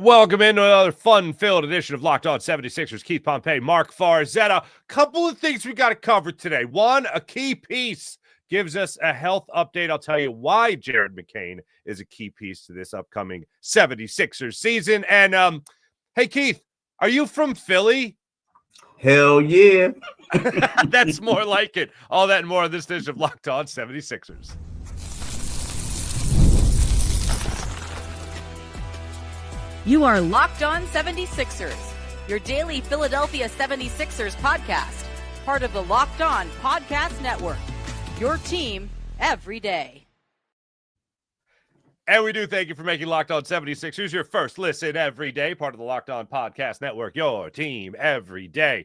Welcome into another fun-filled edition of Locked On 76ers. Keith Pompey, Marc Farzetta. Couple of things we got to cover today. One, a key piece gives us a health update. I'll tell you why Jared McCain is a key piece to this upcoming 76ers season. And, hey, Keith, are you from Philly? Hell yeah. That's more like it. All that and more on this edition of Locked On 76ers. You are Locked On 76ers, your daily Philadelphia 76ers podcast, part of the Locked On Podcast Network, your team every day. And we do thank you for making Locked On 76ers your first listen every day, part of the Locked On Podcast Network, your team every day.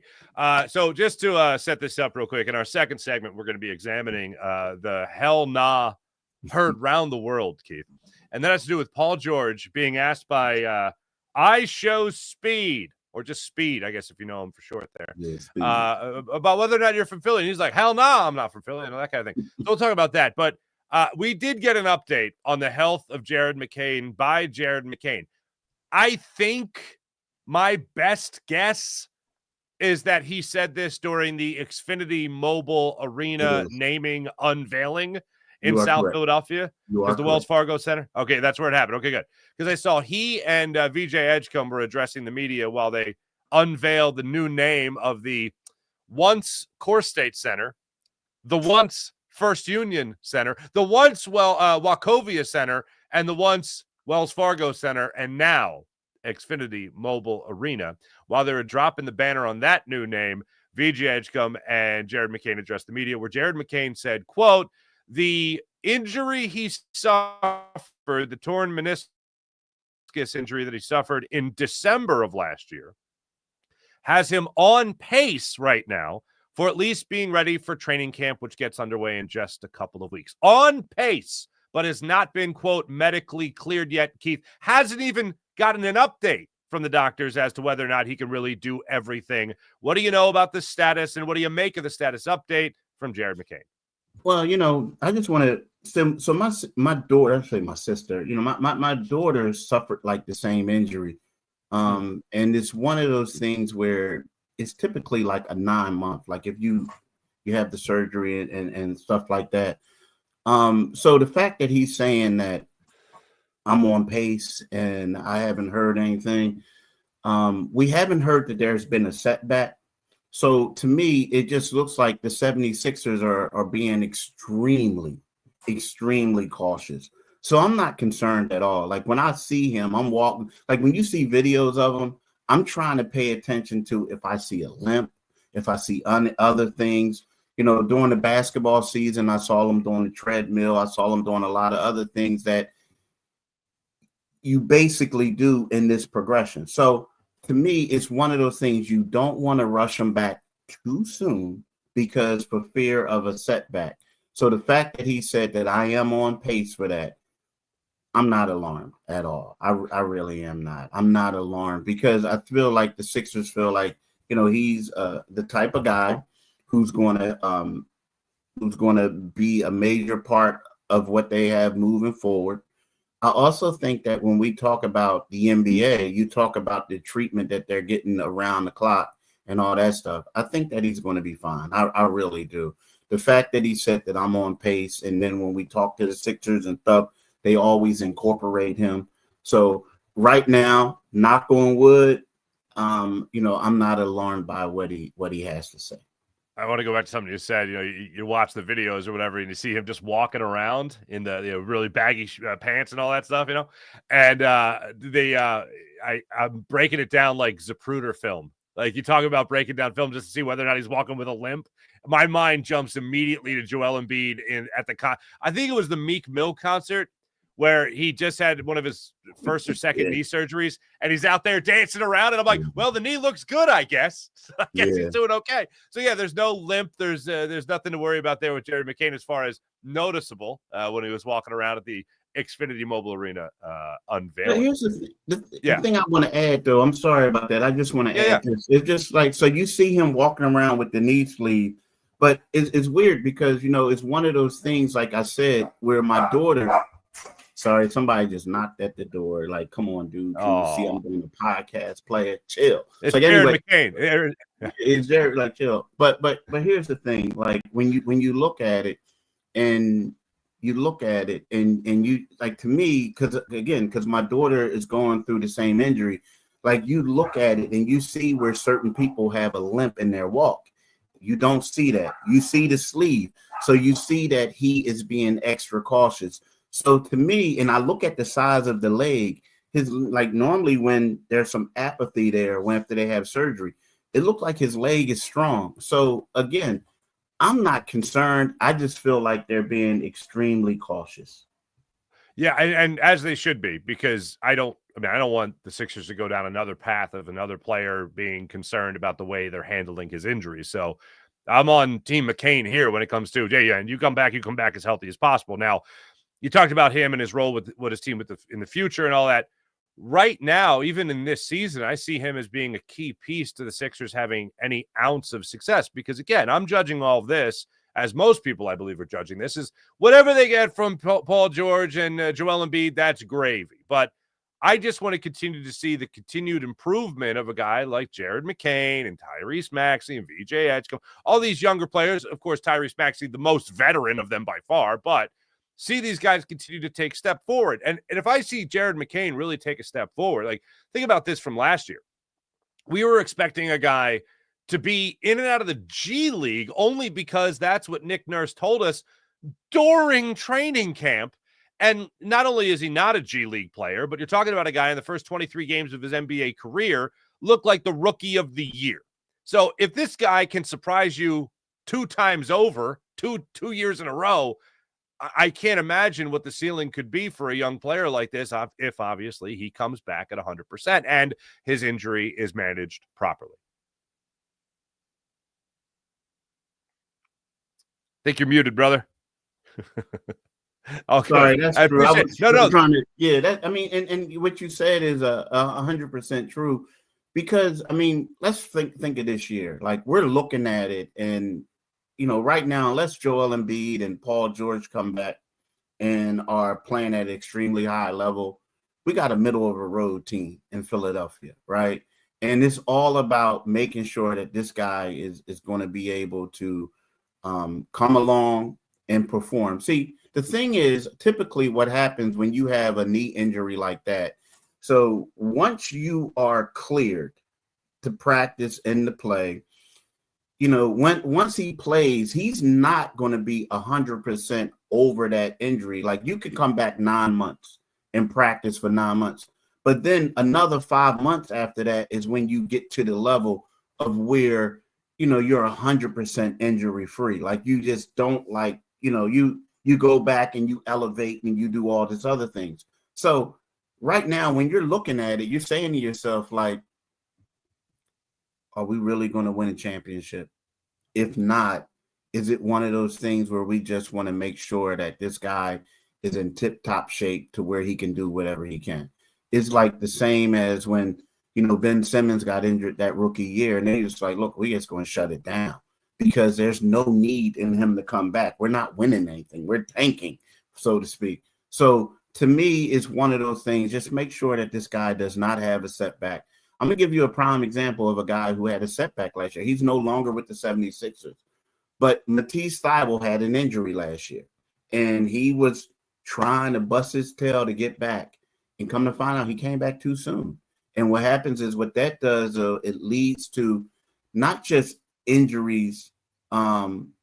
So just to set this up real quick, in our second segment, we're going to be examining the hell nah heard round the world, Keith. And that has to do with Paul George being asked by IshowSpeed, or just Speed, I guess, if you know him for short there, about whether or not you're from Philly. And he's like, hell no, I'm not from Philly, that kind of thing. So we'll talk about that. But we did get an update on the health of Jared McCain by Jared McCain. I think my best guess is that he said this during the Xfinity Mobile Arena naming unveiling in South correct. Philadelphia. Is the Wells Fargo Center? Okay, that's where it happened. Okay, good. Because I saw he and VJ Edgecombe were addressing the media while they unveiled the new name of the once Core State Center, the once First Union Center, the once Wachovia Center, and the once Wells Fargo Center, and now Xfinity Mobile Arena. While they were dropping the banner on that new name, VJ Edgecombe and Jared McCain addressed the media, where Jared McCain said, quote, "The injury he suffered, the torn meniscus injury that he suffered in December of last year, has him on pace right now for at least being ready for training camp, which gets underway in just a couple of weeks." On pace, but has not been, quote, medically cleared yet, Keith. Hasn't even gotten an update from the doctors as to whether or not he can really do everything. What do you know about the status, and what do you make of the status update from Jared McCain? Well, I just want to. So my daughter, actually my sister, my daughter suffered like the same injury, and it's one of those things where it's typically like a 9-month. Like if you have the surgery and stuff like that. So the fact that he's saying that I'm on pace and I haven't heard anything, we haven't heard that there's been a setback. So to me, it just looks like the 76ers are being extremely, extremely cautious. So I'm not concerned at all. Like when I see him, I'm walking, like when you see videos of him, I'm trying to pay attention to if I see a limp, if I see other things. During the basketball season, I saw him doing the treadmill. I saw him doing a lot of other things that you basically do in this progression. So to me, it's one of those things you don't want to rush them back too soon because for fear of a setback. So the fact that he said that I am on pace for that, I'm not alarmed at all. I really am not. I'm not alarmed because I feel like the Sixers feel like, he's the type of guy who's going to be a major part of what they have moving forward. I also think that when we talk about the NBA, you talk about the treatment that they're getting around the clock and all that stuff. I think that he's going to be fine. I really do. The fact that he said that I'm on pace, and then when we talk to the Sixers and stuff, they always incorporate him. So right now, knock on wood, I'm not alarmed by what he has to say. I want to go back to something you said. You watch the videos or whatever, and you see him just walking around in the really baggy pants and all that stuff, And I'm breaking it down like Zapruder film. Like you talk about breaking down film just to see whether or not he's walking with a limp. My mind jumps immediately to Joel Embiid I think it was the Meek Mill concert where he just had one of his first or second knee surgeries, and he's out there dancing around, and I'm like, well, the knee looks good, I guess. I guess he's doing okay. So, there's no limp. There's nothing to worry about there with Jared McCain as far as noticeable when he was walking around at the Xfinity Mobile Arena unveiling. Here's the thing I want to add, though. I'm sorry about that. I just want to add this. It's just like, so you see him walking around with the knee sleeve, but it's weird because, it's one of those things, like I said, where my daughter – Sorry, somebody just knocked at the door. Like, come on, dude. Can you see I'm doing a podcast? Player, chill. It's like, Jared anyway, McCain. It's Jared, like, chill. But here's the thing. Like, when you look at it, and you like, to me, because my daughter is going through the same injury. Like, you look at it and you see where certain people have a limp in their walk. You don't see that. You see the sleeve. So you see that he is being extra cautious. So to me, and I look at the size of the leg, his, like, normally when there's some apathy there, when after they have surgery, it looked like his leg is strong. So again, I'm not concerned. I just feel like they're being extremely cautious. Yeah, and as they should be, because I don't want the Sixers to go down another path of another player being concerned about the way they're handling his injury. So I'm on Team McCain here when it comes to, yeah, and you come back as healthy as possible. Now, you talked about him and his role with his team in the future and all that. Right now, even in this season, I see him as being a key piece to the Sixers having any ounce of success. Because, again, I'm judging all of this, as most people, I believe, are judging this, is whatever they get from Paul George and Joel Embiid, that's gravy. But I just want to continue to see the continued improvement of a guy like Jared McCain and Tyrese Maxey and VJ Edgecombe, all these younger players. Of course, Tyrese Maxey, the most veteran of them by far, but see these guys continue to take step forward. And if I see Jared McCain really take a step forward, like, think about this from last year. We were expecting a guy to be in and out of the G League only because that's what Nick Nurse told us during training camp. And not only is he not a G League player, but you're talking about a guy in the first 23 games of his NBA career looked like the rookie of the year. So if this guy can surprise you 2 times over, two years in a row, I can't imagine what the ceiling could be for a young player like this if obviously he comes back at 100% and his injury is managed properly. I think you're muted, brother. Okay. Sorry, that's true. No. Trying to, yeah, that, I mean, and what you said is 100% true, because, I mean, let's think of this year. Like, we're looking at it, and, you know, right now, unless Joel Embiid and Paul George come back and are playing at an extremely high level, we got a middle of a road team in Philadelphia, right? And it's all about making sure that this guy is going to be able to come along and perform. See, the thing is, typically what happens when you have a knee injury like that, so once you are cleared to practice and to play, you know, once he plays, he's not going to be 100% over that injury. Like, you could come back 9 months and practice for 9 months, but then another 5 months after that is when you get to the level of where, you know, you're 100% injury free. Like, you just don't, like, you know, you go back and you elevate and you do all these other things. So right now, when you're looking at it, you're saying to yourself, like, are we really going to win a championship? If not, is it one of those things where we just want to make sure that this guy is in tip-top shape to where he can do whatever he can? It's like the same as when, you know, Ben Simmons got injured that rookie year, and they just like, look, we're just going to shut it down because there's no need in him to come back. We're not winning anything. We're tanking, so to speak. So to me, it's one of those things. Just make sure that this guy does not have a setback. I'm going to give you a prime example of a guy who had a setback last year. He's no longer with the 76ers. But Matisse Thybulle had an injury last year, and he was trying to bust his tail to get back. And come to find out, he came back too soon. And what happens is what that does, it leads to not just injuries from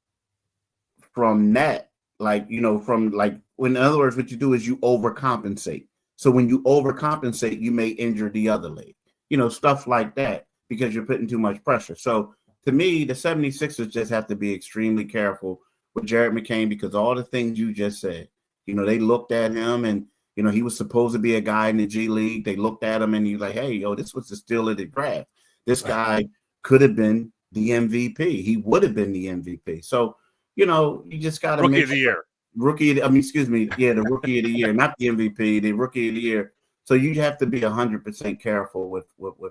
that, like, you know, from like, in other words, what you do is you overcompensate. So when you overcompensate, you may injure the other leg. You know, stuff like that, because you're putting too much pressure. So to me, the 76ers just have to be extremely careful with Jared McCain, because all the things you just said, you know, they looked at him and, you know, he was supposed to be a guy in the G League. They looked at him and he's like, hey, yo, this was the steal of the draft. This guy could have been the MVP. He would have been the MVP. So, you know, you just got to Rookie of the year. The rookie of the year, not the MVP, the rookie of the year. So you have to be 100% careful with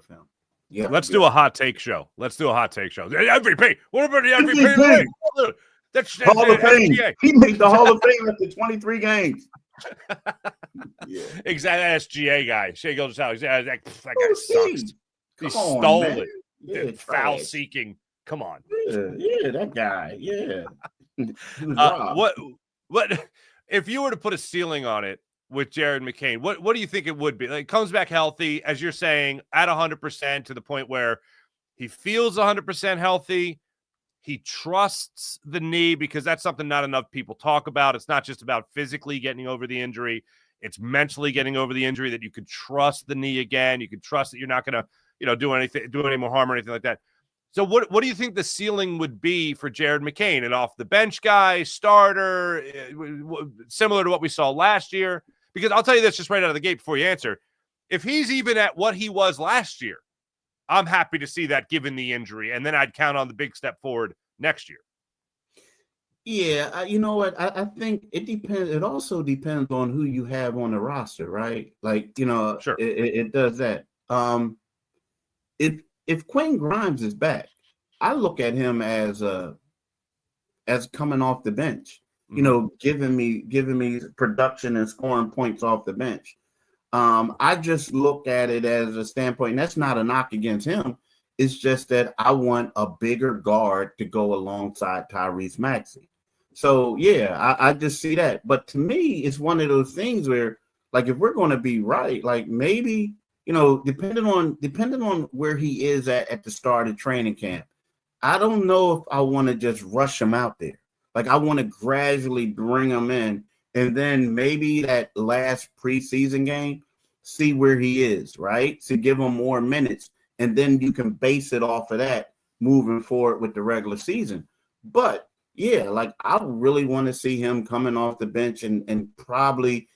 him. Yeah. Let's do a hot take show. MVP. What about the MVP? That's Hall of Fame. He made the Hall of Fame after 23 games. Yeah. Exactly. SGA guy. Shea Gilgeous-Alexander. That guy sucks. He Come on, stole man. it. Yeah, Foul trash. seeking. Come on. Yeah, that guy. Yeah. He was robbed. What if you were to put a ceiling on it with Jared McCain? What do you think it would be? Like, comes back healthy, as you're saying, at 100% to the point where he feels 100% healthy. He trusts the knee, because that's something not enough people talk about. It's not just about physically getting over the injury. It's mentally getting over the injury, that you could trust the knee again. You could trust that you're not going to, do any more harm or anything like that. So what do you think the ceiling would be for Jared McCain? An off the bench guy, starter, similar to what we saw last year? Because I'll tell you this just right out of the gate before you answer. If he's even at what he was last year, I'm happy to see that given the injury, and then I'd count on the big step forward next year. Yeah, you know what? I think it depends. It also depends on who you have on the roster, right? Like, Sure. it does that. If Quentin Grimes is back, I look at him as coming off the bench, giving me production and scoring points off the bench. I just look at it as a standpoint, and that's not a knock against him. It's just that I want a bigger guard to go alongside Tyrese Maxey. So, yeah, I just see that. But to me, it's one of those things where, like, if we're going to be right, like maybe, depending on where he is at the start of training camp, I don't know if I want to just rush him out there. Like, I want to gradually bring him in, and then maybe that last preseason game, see where he is, right? To give him more minutes, and then you can base it off of that moving forward with the regular season. But yeah, like, I really want to see him coming off the bench, and probably,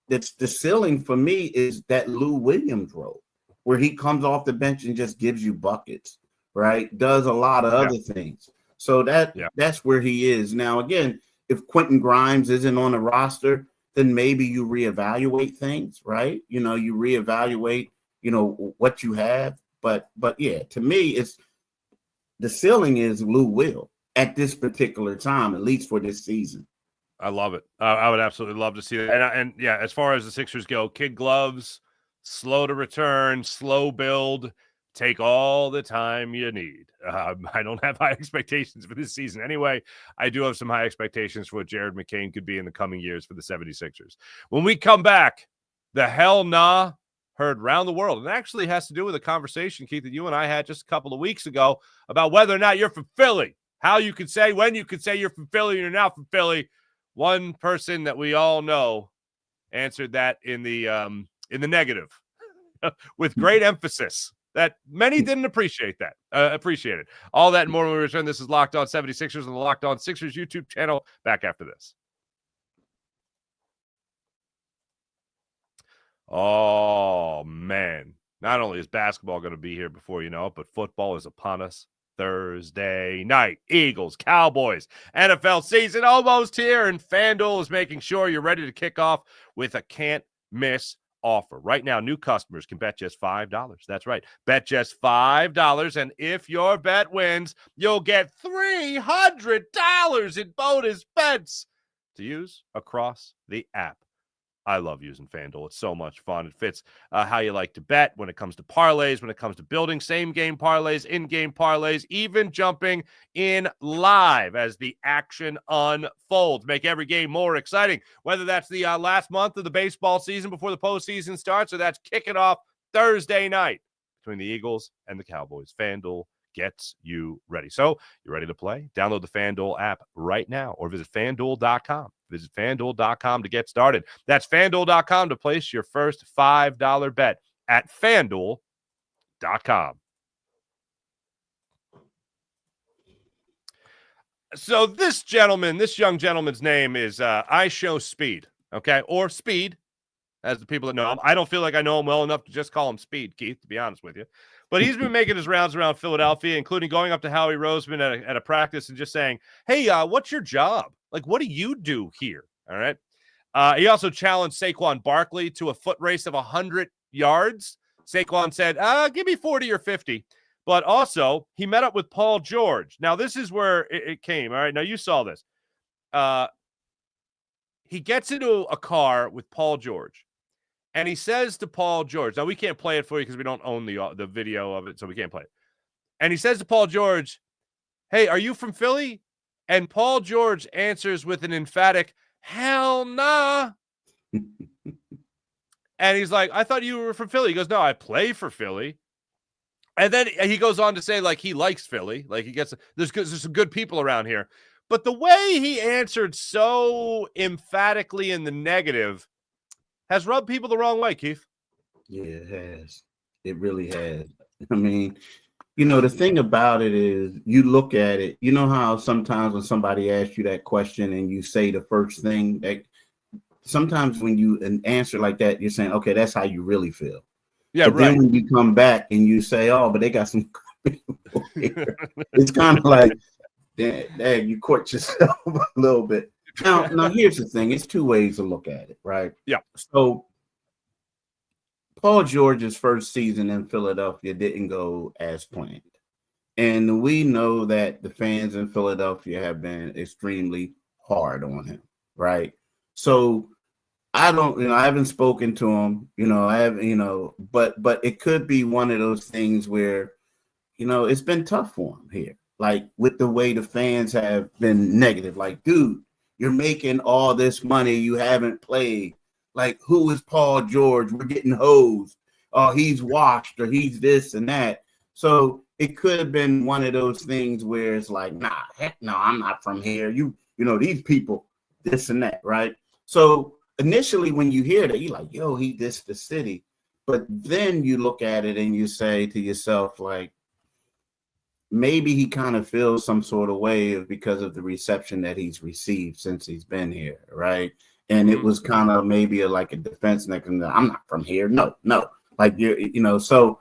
that's the ceiling for me is that Lou Williams role, where he comes off the bench and just gives you buckets, right? Does a lot of other things. So that's where he is. Now, again, if Quentin Grimes isn't on the roster, then maybe you reevaluate things, right? You reevaluate, what you have. But yeah, to me, it's the ceiling is Lou Will at this particular time, at least for this season. I love it. I would absolutely love to see that. And yeah, as far as the Sixers go, kid gloves, slow to return, slow build, take all the time you need. I don't have high expectations for this season anyway. I do have some high expectations for what Jared McCain could be in the coming years for the 76ers. When we come back, the hell nah heard round the world. And it actually has to do with a conversation, Keith, that you and I had just a couple of weeks ago about whether or not you're from Philly. How you could say, when you could say you're from Philly and you're not from Philly. One person that we all know answered that in the negative with great emphasis that many didn't appreciate that. Appreciate it. All that and more when we return. This is Locked On 76ers on the Locked On Sixers YouTube channel. Back after this. Oh, man. Not only is basketball going to be here before you know it, but football is upon us. Thursday night, Eagles, Cowboys, NFL season almost here, and FanDuel is making sure you're ready to kick off with a can't-miss offer. Right now, new customers can bet just $5. That's right. Bet just $5, and if your bet wins, you'll get $300 in bonus bets to use across the app. I love using FanDuel. It's so much fun. It fits how you like to bet when it comes to parlays, when it comes to building same-game parlays, in-game parlays, even jumping in live as the action unfolds. Make every game more exciting, whether that's the last month of the baseball season before the postseason starts, or that's kicking off Thursday night between the Eagles and the Cowboys. FanDuel gets you ready. So, you ready to play? Download the FanDuel app right now or visit FanDuel.com. Visit FanDuel.com to get started. That's FanDuel.com to place your first $5 bet at FanDuel.com. So this young gentleman's name is IshowSpeed, okay? Or Speed, as the people that know him. I don't feel like I know him well enough to just call him Speed, Keith, to be honest with you. But he's been making his rounds around Philadelphia, including going up to Howie Roseman at a practice and just saying, hey, what's your job? Like, what do you do here? All right. He also challenged Saquon Barkley to a foot race of 100 yards. Saquon said, give me 40 or 50. But also, he met up with Paul George. Now, this is where it came. All right. Now, you saw this. he gets into a car with Paul George, and he says to Paul George, now we can't play it for you because we don't own the video of it, so we can't play it. And he says to Paul George, "Hey, are you from Philly?" And Paul George answers with an emphatic, "Hell nah." And he's like, "I thought you were from Philly." He goes, "No, I play for Philly." And then he goes on to say, like, he likes Philly. Like, there's some good people around here. But the way he answered so emphatically in the negative has rubbed people the wrong way, Keith. Yeah, it has. It really has. I mean, the thing about it is you look at it, you know how sometimes when somebody asks you that question and you say the first thing, that sometimes when you an answer like that, you're saying, okay, that's how you really feel. Yeah, but then when you come back and you say, oh, but they got some people here, it's kind of like, dang, you caught yourself a little bit. Now, here's the thing. It's two ways to look at it, right? Yeah. So Paul George's first season in Philadelphia didn't go as planned. And we know that the fans in Philadelphia have been extremely hard on him, right? So I haven't spoken to him, but it could be one of those things where, it's been tough for him here. Like with the way the fans have been negative, like, dude, you're making all this money, you haven't played. Like, who is Paul George? We're getting hosed. Oh, he's washed, or he's this and that. So it could have been one of those things where it's like, nah, heck no, I'm not from here. These people, this and that, right? So initially when you hear that, you're like, yo, he dissed the city. But then you look at it and you say to yourself, like, maybe he kind of feels some sort of way because of the reception that he's received since he's been here, right? And it was kind of maybe like a defense mechanism. I'm not from here. No. Like, so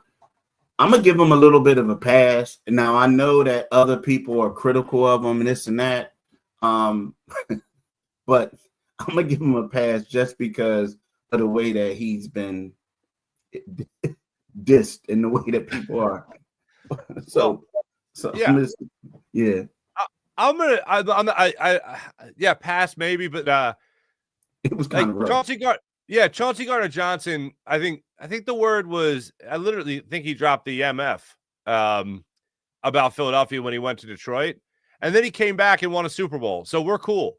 I'm going to give him a little bit of a pass. Now, I know that other people are critical of him and this and that. But I'm going to give him a pass just because of the way that he's been dissed and the way that people are. Pass maybe, but it was kind of rough. Chauncey Gardner-Johnson. I think the word was, I literally think he dropped the MF about Philadelphia when he went to Detroit, and then he came back and won a Super Bowl. So we're cool,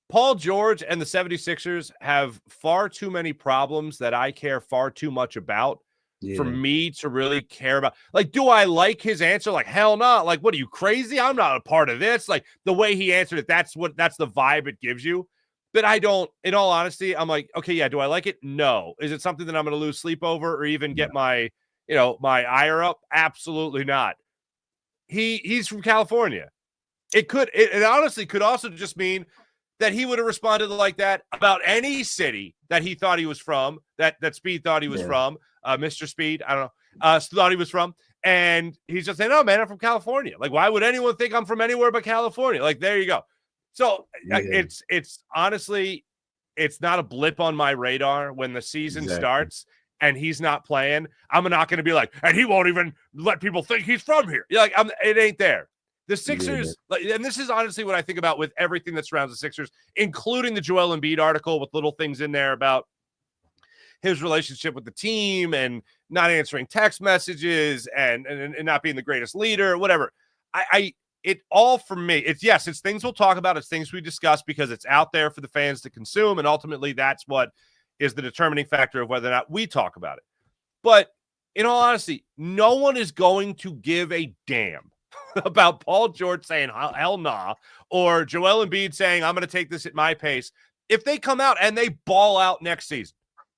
Paul George and the 76ers have far too many problems that I care far too much about. Yeah. For me to really care about. Like, do I like his answer? Like, hell no. Like, what are you, crazy? I'm not a part of this. Like, the way he answered it, that's the vibe it gives you. But I don't, in all honesty, I'm like, okay, yeah, do I like it? No. Is it something that I'm going to lose sleep over or even get my ire up? Absolutely not. He's from California. It honestly could also just mean that he would have responded like that about any city that he thought he was from, that Speed thought he was from. Mr. Speed, I don't know, thought he was from. And he's just saying, "Oh, man, I'm from California." Like, why would anyone think I'm from anywhere but California? Like, there you go. So it's honestly, it's not a blip on my radar when the season starts and he's not playing. I'm not going to be like, and he won't even let people think he's from here. You're like, it ain't there. The Sixers, and this is honestly what I think about with everything that surrounds the Sixers, including the Joel Embiid article with little things in there about his relationship with the team and not answering text messages and not being the greatest leader, whatever. It all for me, it's things we'll talk about. It's things we discuss because it's out there for the fans to consume. And ultimately that's what is the determining factor of whether or not we talk about it. But in all honesty, no one is going to give a damn about Paul George saying hell nah, or Joel Embiid saying I'm going to take this at my pace. If they come out and they ball out next season,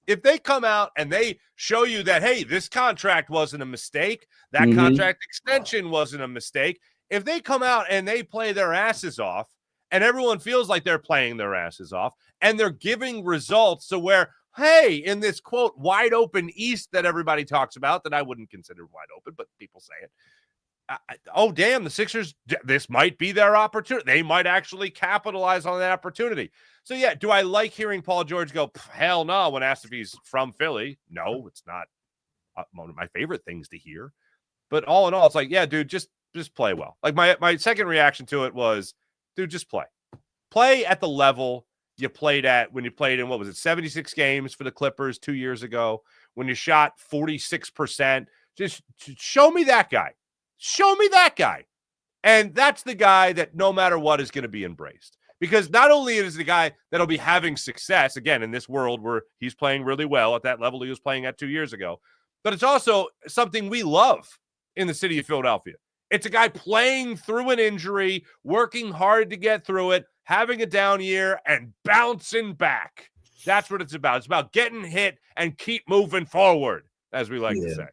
if they come out and they show you that, hey, this contract wasn't a mistake, that contract extension wasn't a mistake, if they come out and they play their asses off and everyone feels like they're playing their asses off and they're giving results to where, hey, in this, quote, wide open East that everybody talks about, that I wouldn't consider wide open, but people say it. Oh, damn, the Sixers, this might be their opportunity. They might actually capitalize on that opportunity. So, yeah, do I like hearing Paul George go, hell no, when asked if he's from Philly? No, it's not one of my favorite things to hear. But all in all, it's like, yeah, dude, just play well. Like my second reaction to it was, dude, just play. Play at the level you played at when you played in, what was it, 76 games for the Clippers 2 years ago, when you shot 46%. Just show me that guy. Show me that guy. And that's the guy that no matter what is going to be embraced. Because not only is the guy that'll be having success, again, in this world where he's playing really well at that level he was playing at 2 years ago, but it's also something we love in the city of Philadelphia. It's a guy playing through an injury, working hard to get through it, having a down year, and bouncing back. That's what it's about. It's about getting hit and keep moving forward, as we like to say.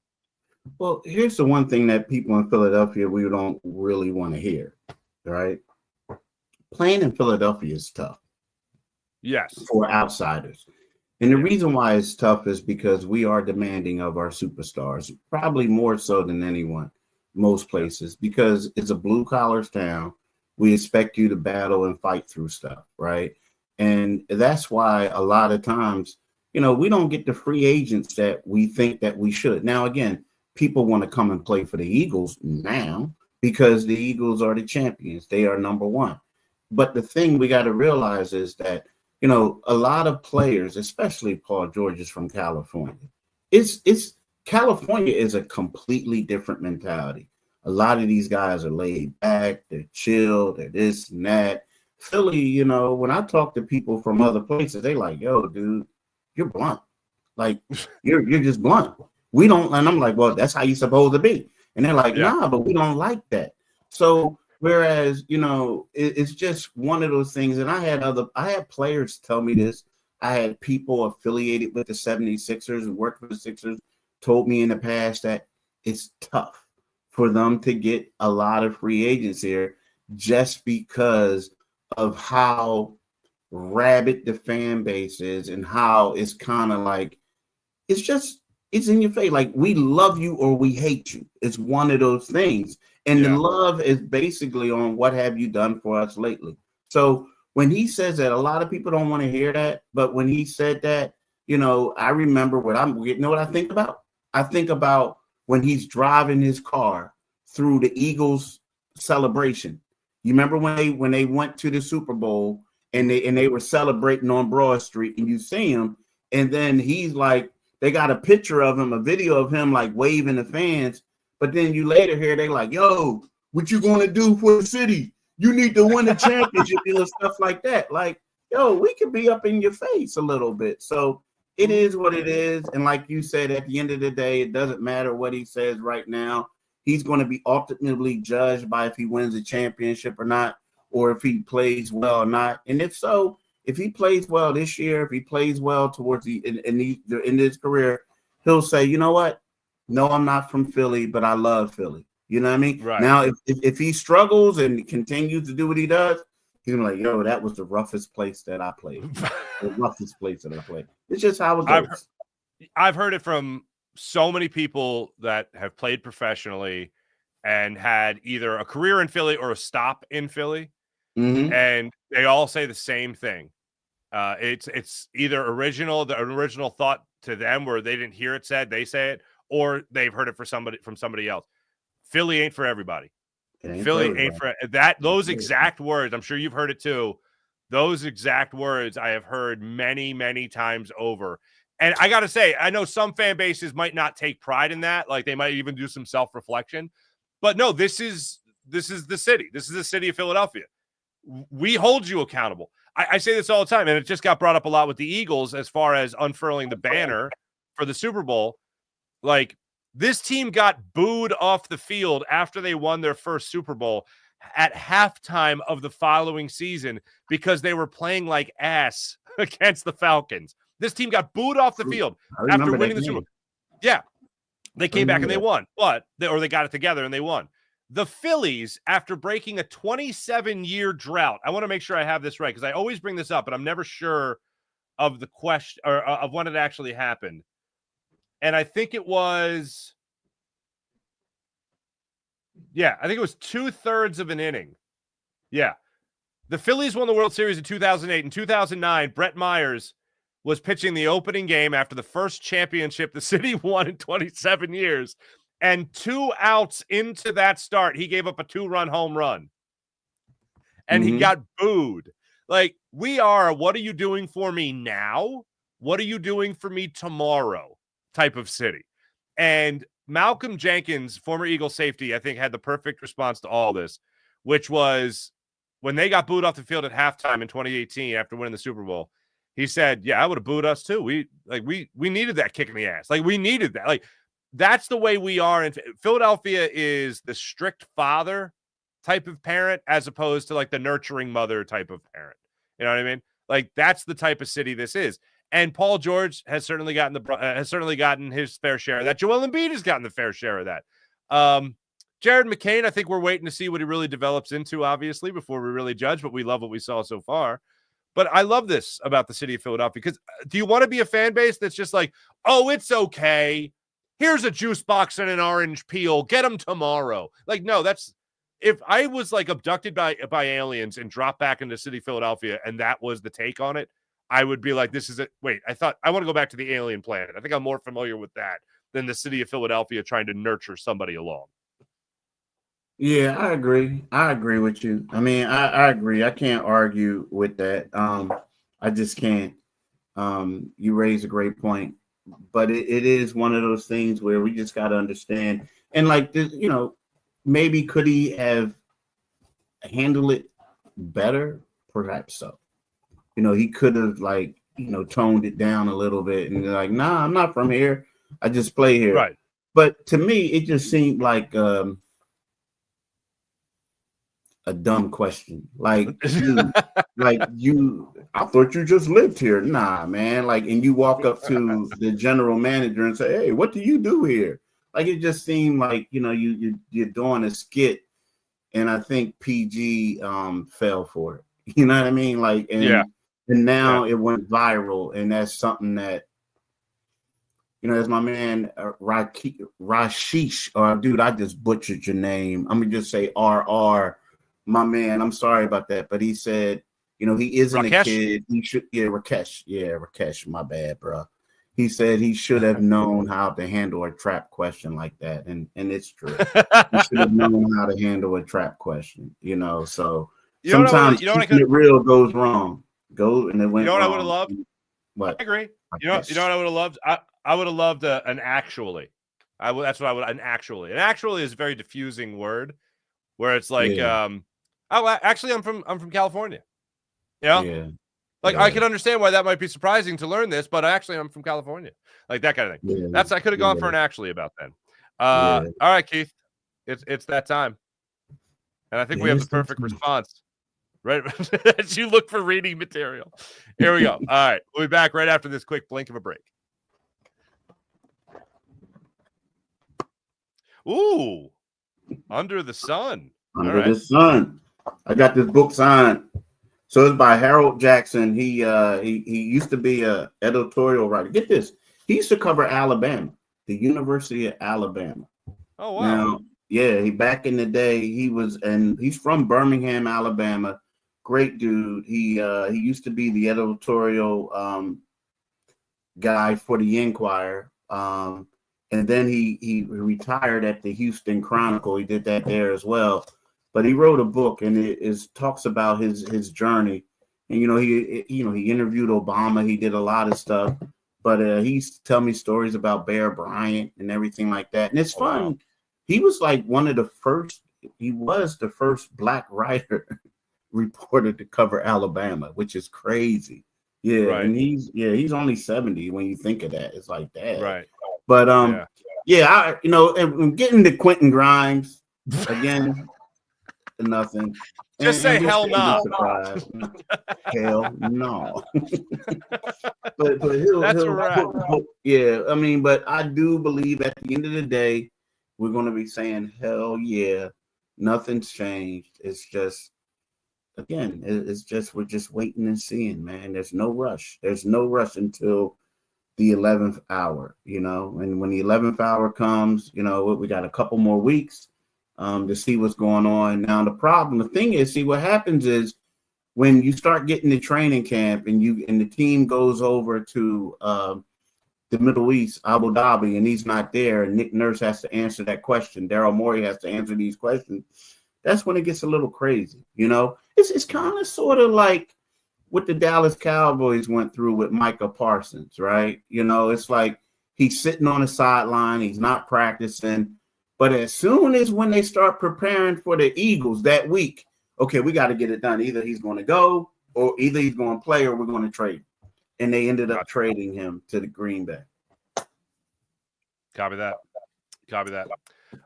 Well, here's the one thing that people in Philadelphia, we don't really want to hear, right? Playing in Philadelphia is tough. Yes. For outsiders. And the reason why it's tough is because we are demanding of our superstars, probably more so than anyone, most places, because it's a blue collar town. We expect you to battle and fight through stuff, right? And that's why a lot of times, we don't get the free agents that we think that we should. Now, again, people want to come and play for the Eagles now because the Eagles are the champions. They are number one. But the thing we got to realize is that, a lot of players, especially Paul George, is from California. California is a completely different mentality. A lot of these guys are laid back, they're chill, they're this and that. Philly, when I talk to people from other places, they like, yo, dude, you're blunt. Like, you're just blunt. We don't, and I'm like, well, that's how you're supposed to be. And they're like, nah, but we don't like that. So whereas, it's just one of those things. And I had players tell me this. I had people affiliated with the 76ers and worked for the Sixers told me in the past that it's tough for them to get a lot of free agents here just because of how rabid the fan base is and how it's kind of like, it's in your face. Like, we love you or we hate you. It's one of those things. And the love is basically on what have you done for us lately. So when he says that, a lot of people don't want to hear that. But when he said that, I remember what I think about? I think about when he's driving his car through the Eagles celebration. You remember when they went to the Super Bowl and they were celebrating on Broad Street and you see him and then he's like, they got a picture of him, a video of him like waving the fans. But then you later hear they like, yo, what you gonna do for the city? You need to win the championship and stuff like that. Like, yo, we could be up in your face a little bit. So it is what it is. And like you said, at the end of the day, it doesn't matter what he says right now. He's going to be ultimately judged by if he wins a championship or not, or if he plays well or not. And if so, if he plays well this year, if he plays well towards the end of his career, he'll say, you know what? No, I'm not from Philly, but I love Philly. You know what I mean? Right. Now, if he struggles and continues to do what he does, he's like, yo, that was the roughest place that I played. The roughest place that I played. It's just how it goes. I've heard it from so many people that have played professionally and had either a career in Philly or a stop in Philly. Mm-hmm. And they all say the same thing. It's either the original thought to them where they didn't hear it said, they say it, or they've heard it from somebody else. Philly ain't for everybody. Philly ain't for that. Those exact words, I'm sure you've heard it too. Those exact words I have heard many, many times over. And I got to say, I know some fan bases might not take pride in that. Like they might even do some self-reflection. But no, this is the city. This is the city of Philadelphia. We hold you accountable. I say this all the time, and it just got brought up a lot with the Eagles as far as unfurling the banner for the Super Bowl. Like, this team got booed off the field after they won their first Super Bowl at halftime of the following season because they were playing like ass against the Falcons. This team got booed off the field after winning the Super Bowl. Yeah. They came back and they won, they got it together and they won. The Phillies, after breaking a 27-year drought, I want to make sure I have this right because I always bring this up, but I'm never sure of the question or of when it actually happened. And I think it was, I think it was 2/3 of an inning. Yeah. The Phillies won the World Series in 2008. In 2009, Brett Myers was pitching the opening game after the first championship the city won in 27 years. And 2 outs into that start, he gave up a 2-run home run. And he got booed. Like, we are, what are you doing for me now? What are you doing for me tomorrow type of city. And Malcolm Jenkins, former Eagle safety, I think had the perfect response to all this, which was when they got booed off the field at halftime in 2018 after winning the Super Bowl. He said, yeah, I would have booed us too. We needed that kick in the ass. Like, we needed that. Like, that's the way we are. And Philadelphia is the strict father type of parent as opposed to like the nurturing mother type of parent. You know what I mean? Like, that's the type of city this is. And Paul George has certainly gotten his fair share of that. Joel Embiid has gotten the fair share of that. Jared McCain, I think we're waiting to see what he really develops into, obviously, before we really judge, but we love what we saw so far. But I love this about the city of Philadelphia, because do you want to be a fan base that's just like, oh, it's okay, here's a juice box and an orange peel, get them tomorrow? Like, no, that's, if I was like abducted by aliens and dropped back into the city of Philadelphia and that was the take on it, I would be like, this is it. Wait, I want to go back to the alien planet. I think I'm more familiar with that than the city of Philadelphia trying to nurture somebody along. Yeah, I agree. I agree with you. I mean, I agree. I can't argue with that. I just can't. You raise a great point, but it is one of those things where we just got to understand. And like this, maybe could he have handled it better? Perhaps so. He could have toned it down a little bit and like, nah, I'm not from here. I just play here. Right. But to me, it just seemed like a dumb question. Like, I thought you just lived here. Nah, man. Like, and you walk up to the general manager and say, hey, what do you do here? Like, it just seemed like, you're doing a skit. And I think PG fell for it. You know what I mean? Like, and now it went viral, and that's something that, as my man Rashish, or dude, I just butchered your name. I'm gonna just say RR, my man. I'm sorry about that, but he said, he isn't Rakesh? a kid. He should, Rakesh, my bad, bro. He said he should have known how to handle a trap question like that, and it's true. He should have known how to handle a trap question, So sometimes it real goes wrong. And it went. You know what wrong. I would have loved? What? I agree. You know what I would have loved? I would have loved an actually. That's what I would. An actually. An actually is a very diffusing word, where it's like, actually, I'm from California. I can understand why that might be surprising to learn this, but actually, I'm from California. Like that kind of thing. I could have gone for an actually about then. All right, Keith, it's that time, and I think we have the perfect response. Right, as you look for reading material. Here we go. All right, we'll be back right after this quick blink of a break. Ooh, Under the Sun. Under the Sun. I got this book signed. So it's by Harold Jackson. He used to be a editorial writer. Get this. He used to cover Alabama, the University of Alabama. Oh wow. Now, he back in the day he's from Birmingham, Alabama. Great dude. He used to be the editorial guy for the Enquirer. And then he retired at the Houston Chronicle. He did that there as well. But he wrote a book, and it talks about his journey. And he interviewed Obama. He did a lot of stuff. But he used to tell me stories about Bear Bryant and everything like that. And it's fun. Wow. He was like he was the first Black writer reporter to cover Alabama, which is crazy. Yeah, right. And he's only 70 when you think of that. It's like that. Right. But and getting to Quentin Grimes again, nothing. Just say hell no. Hell no. but he'll I mean, but I do believe at the end of the day, we're going to be saying hell yeah. Nothing's changed. It's just, again, we're just waiting and seeing, man. There's no rush. There's no rush until the 11th hour, and when the 11th hour comes, we got a couple more weeks to see what's going on. Now, the thing is, see, what happens is when you start getting to training camp and the team goes over to the Middle East, Abu Dhabi, and he's not there, and Nick Nurse has to answer that question. Daryl Morey has to answer these questions. That's when it gets a little crazy, It's kind of sort of like what the Dallas Cowboys went through with Micah Parsons, right? You know, it's like he's sitting on the sideline, he's not practicing. But as soon as when they start preparing for the Eagles that week, okay, we got to get it done. Either he's going to go, or either he's going to play, or we're going to trade him. And they ended up trading him to the Green Bay. Copy that.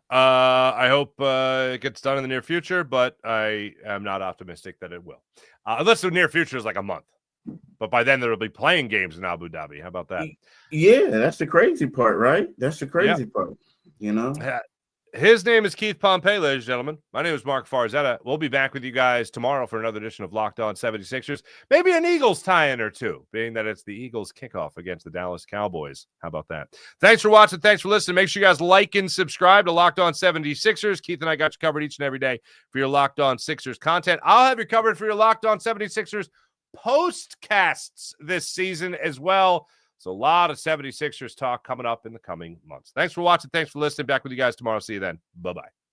I hope it gets done in the near future, but I am not optimistic that it will. Unless the near future is like a month. But by then, there will be playing games in Abu Dhabi. How about that? Yeah, that's the crazy part, right? That's the crazy part, you know? His name is Keith Pompey, ladies and gentlemen. My name is Marc Farzetta. We'll be back with you guys tomorrow for another edition of Locked On 76ers. Maybe an Eagles tie-in or two, being that it's the Eagles kickoff against the Dallas Cowboys. How about that? Thanks for watching. Thanks for listening. Make sure you guys like and subscribe to Locked On 76ers. Keith and I got you covered each and every day for your Locked On Sixers content. I'll have you covered for your Locked On 76ers postcasts this season as well. So a lot of 76ers talk coming up in the coming months. Thanks for watching. Thanks for listening. Back with you guys tomorrow. See you then. Bye-bye.